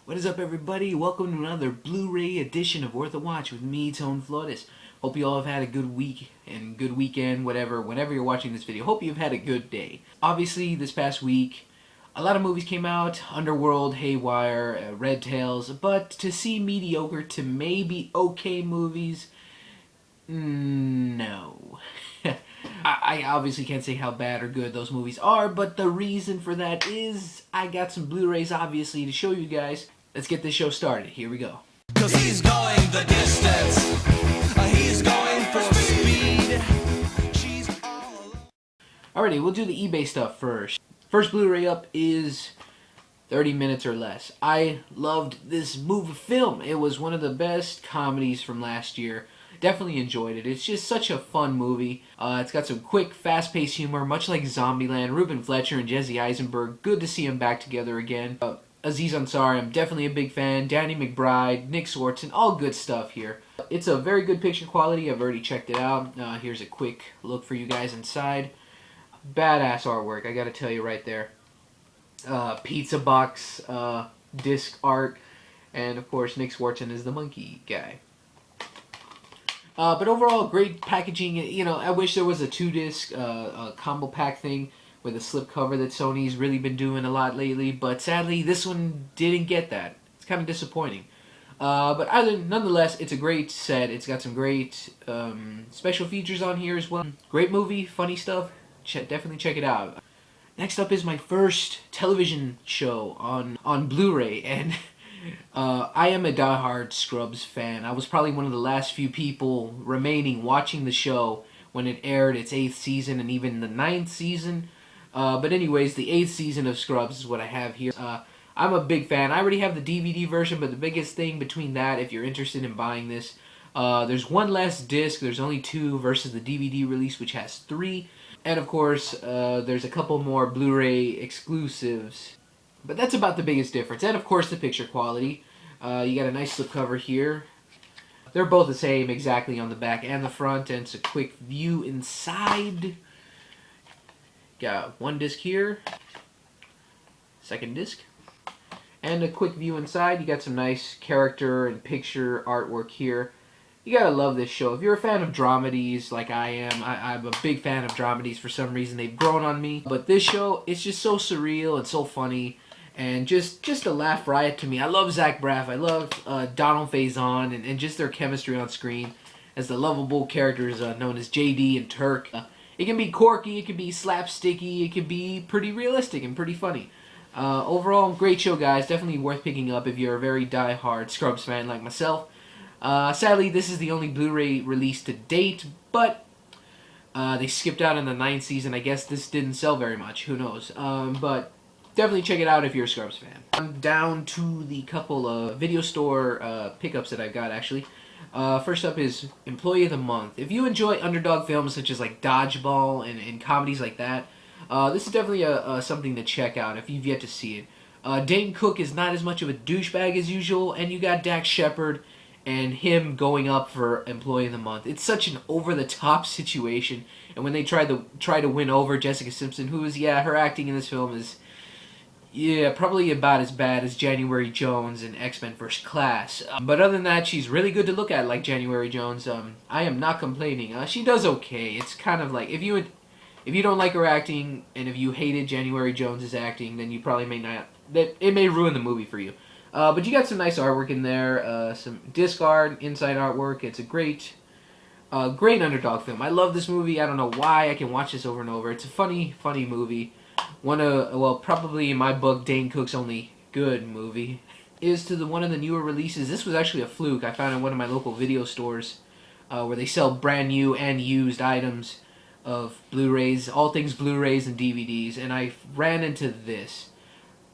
What is up, everybody? Welcome to another Blu-ray edition of Worth a Watch with me, Tone Flores. Hope you all have had a good week and good weekend, whenever you're watching this video. Hope you've had a good day. Obviously, this past week, a lot of movies came out. Underworld, Haywire, Red Tails. But to see mediocre to maybe okay movies, no. I obviously can't say how bad or good those movies are, but the reason for that is I got some Blu-rays, obviously, to show you guys. Let's get this show started. Here we go. 'Cause he's going the distance. He's going for speed. She's all alone. Alrighty, we'll do the eBay stuff first. First Blu-ray up is 30 minutes or less. I loved this film. It was one of the best comedies from last year. Definitely enjoyed it. It's just such a fun movie. It's got some quick, fast-paced humor, much like Zombieland. Ruben Fletcher and Jesse Eisenberg. Good to see them back together again. Aziz Ansari, I'm definitely a big fan. Danny McBride, Nick Swartzen, all good stuff here. It's a very good picture quality. I've already checked it out. Here's a quick look for you guys inside. Badass artwork, I gotta tell you right there. Pizza box, disc art, and of course Nick Swartzen is the monkey guy. But overall, great packaging. You know, I wish there was a 2-disc combo pack thing with a slipcover that Sony's really been doing a lot lately. But sadly, this one didn't get that. It's kind of disappointing. But nonetheless, it's a great set. It's got some great special features on here as well. Great movie, funny stuff. Definitely check it out. Next up is my first television show on Blu-ray, and I am a diehard Scrubs fan. I was probably one of the last few people remaining watching the show when it aired its 8th season and even the 9th season. But anyways, the 8th season of Scrubs is what I have here. I'm a big fan. I already have the DVD version, but the biggest thing between that, if you're interested in buying this, there's one less disc. There's only 2 versus the DVD release, which has 3. And of course, there's a couple more Blu-ray exclusives. But that's about the biggest difference. And of course, the picture quality. You got a nice slipcover here. They're both the same exactly on the back and the front. And it's a quick view inside. Got one disc here. Second disc. And a quick view inside. You got some nice character and picture artwork here. You gotta love this show. If you're a fan of dramedies like I am, I'm a big fan of dramedies for some reason. They've grown on me. But this show, it's just so surreal and so funny. And just a laugh riot to me. I love Zach Braff. I love Donald Faison and just their chemistry on screen as the lovable characters known as JD and Turk. It can be quirky, it can be slapsticky, it can be pretty realistic and pretty funny. Overall, great show, guys. Definitely worth picking up if you're a very die-hard Scrubs fan like myself. Sadly, this is the only Blu-ray release to date, but they skipped out on the 9th season. I guess this didn't sell very much. Who knows? But definitely check it out if you're a Scrubs fan. I'm down to the couple of video store pickups that I've got, actually. First up is Employee of the Month. If you enjoy underdog films such as like Dodgeball and comedies like that, this is definitely something to check out if you've yet to see it. Dane Cook is not as much of a douchebag as usual, and you got Dax Shepard and him going up for Employee of the Month. It's such an over-the-top situation, and when they try to win over Jessica Simpson, who is, her acting in this film is, probably about as bad as January Jones in X-Men First Class. But other than that, she's really good to look at, like January Jones. I am not complaining. She does okay. It's kind of like, if you don't like her acting, and if you hated January Jones' acting, then you probably may not, it may ruin the movie for you. But you got some nice artwork in there, some disc art, inside artwork. It's a great underdog film. I love this movie. I don't know why. I can watch this over and over. It's a funny movie. Probably in my book, Dane Cook's only good movie. Is to one of the newer releases. This was actually a fluke. I found in one of my local video stores where they sell brand new and used items of Blu-rays, all things Blu-rays and DVDs, and I ran into this.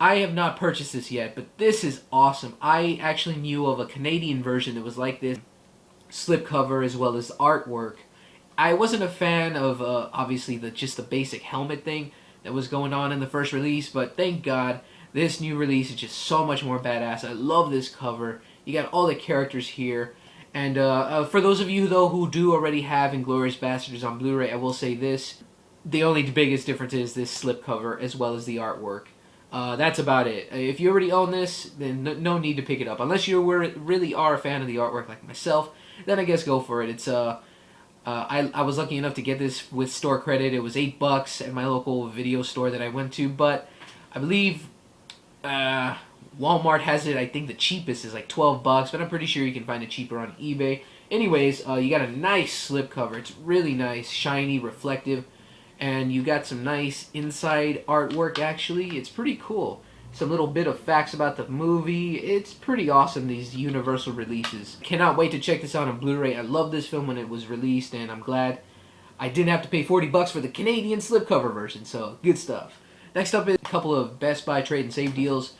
I have not purchased this yet, but this is awesome. I actually knew of a Canadian version that was like this, slipcover as well as artwork. I wasn't a fan of, obviously, just the basic helmet thing that was going on in the first release, but thank God, this new release is just so much more badass. I love this cover. You got all the characters here. And for those of you, though, who do already have Inglorious Bastards on Blu-ray, I will say this. The only biggest difference is this slipcover as well as the artwork. That's about it. If you already own this, then no need to pick it up. Unless you really are a fan of the artwork like myself, then I guess go for it. It's I was lucky enough to get this with store credit. It was $8 at my local video store that I went to, but I believe Walmart has it. I think the cheapest is like $12, but I'm pretty sure you can find it cheaper on eBay. Anyways, you got a nice slipcover. It's really nice, shiny, reflective, and you got some nice inside artwork. Actually, it's pretty cool. Some little bit of facts about the movie. It's pretty awesome, these Universal releases. Cannot wait to check this out on Blu-ray. I loved this film when it was released, and I'm glad I didn't have to pay $40 for the Canadian slipcover version, so good stuff. Next up is a couple of Best Buy trade and save deals.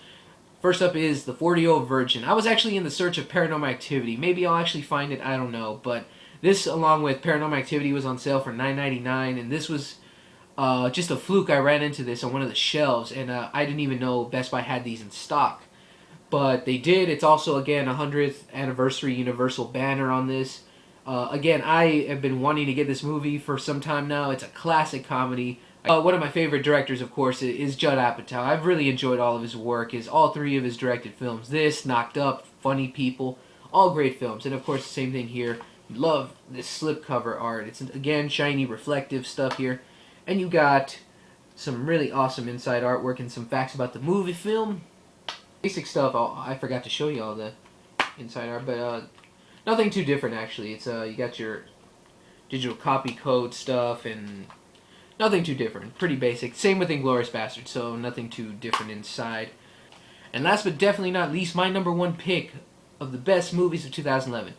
First up is the 40-year-old virgin. I was actually in the search of Paranormal Activity. Maybe I'll actually find it, I don't know, but this along with Paranormal Activity was on sale for $9.99, and this was just a fluke. I ran into this on one of the shelves, and I didn't even know Best Buy had these in stock. But they did. It's also, again, a 100th anniversary Universal banner on this. Again, I have been wanting to get this movie for some time now. It's a classic comedy. One of my favorite directors, of course, is Judd Apatow. I've really enjoyed all of his work. All three of his directed films. This, Knocked Up, Funny People, all great films. And, of course, the same thing here. Love this slipcover art. It's, again, shiny, reflective stuff here. And you got some really awesome inside artwork and some facts about the movie film. Basic stuff. I forgot to show you all the inside art, but nothing too different actually. It's you got your digital copy code stuff and nothing too different. Pretty basic. Same with Inglorious Bastards, so nothing too different inside. And last but definitely not least, my number one pick of the best movies of 2011,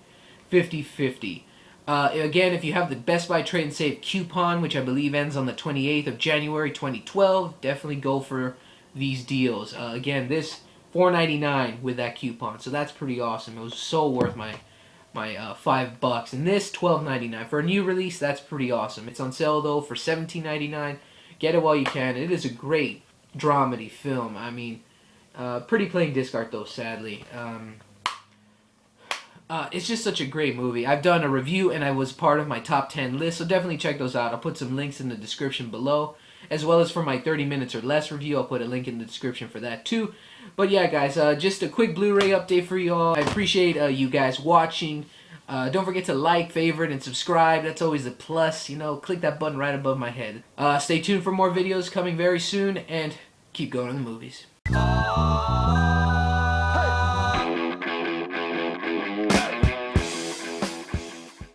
50/50. Again, if you have the Best Buy Trade and Save coupon, which I believe ends on the 28th of January 2012, definitely go for these deals. Again, this $4.99 with that coupon, so that's pretty awesome. It was so worth my $5, and this $12.99 for a new release. That's pretty awesome. It's on sale though for $17.99. Get it while you can. It is a great dramedy film. I mean, pretty plain disc art though, sadly. It's just such a great movie. I've done a review and I was part of my top 10 list, so definitely check those out. I'll put some links in the description below, as well as for my 30 minutes or less review. I'll put a link in the description for that too. But yeah, guys, just a quick Blu-ray update for you all. I appreciate you guys watching. Don't forget to like, favorite, and subscribe. That's always a plus. You know, click that button right above my head. Stay tuned for more videos coming very soon, and keep going to the movies.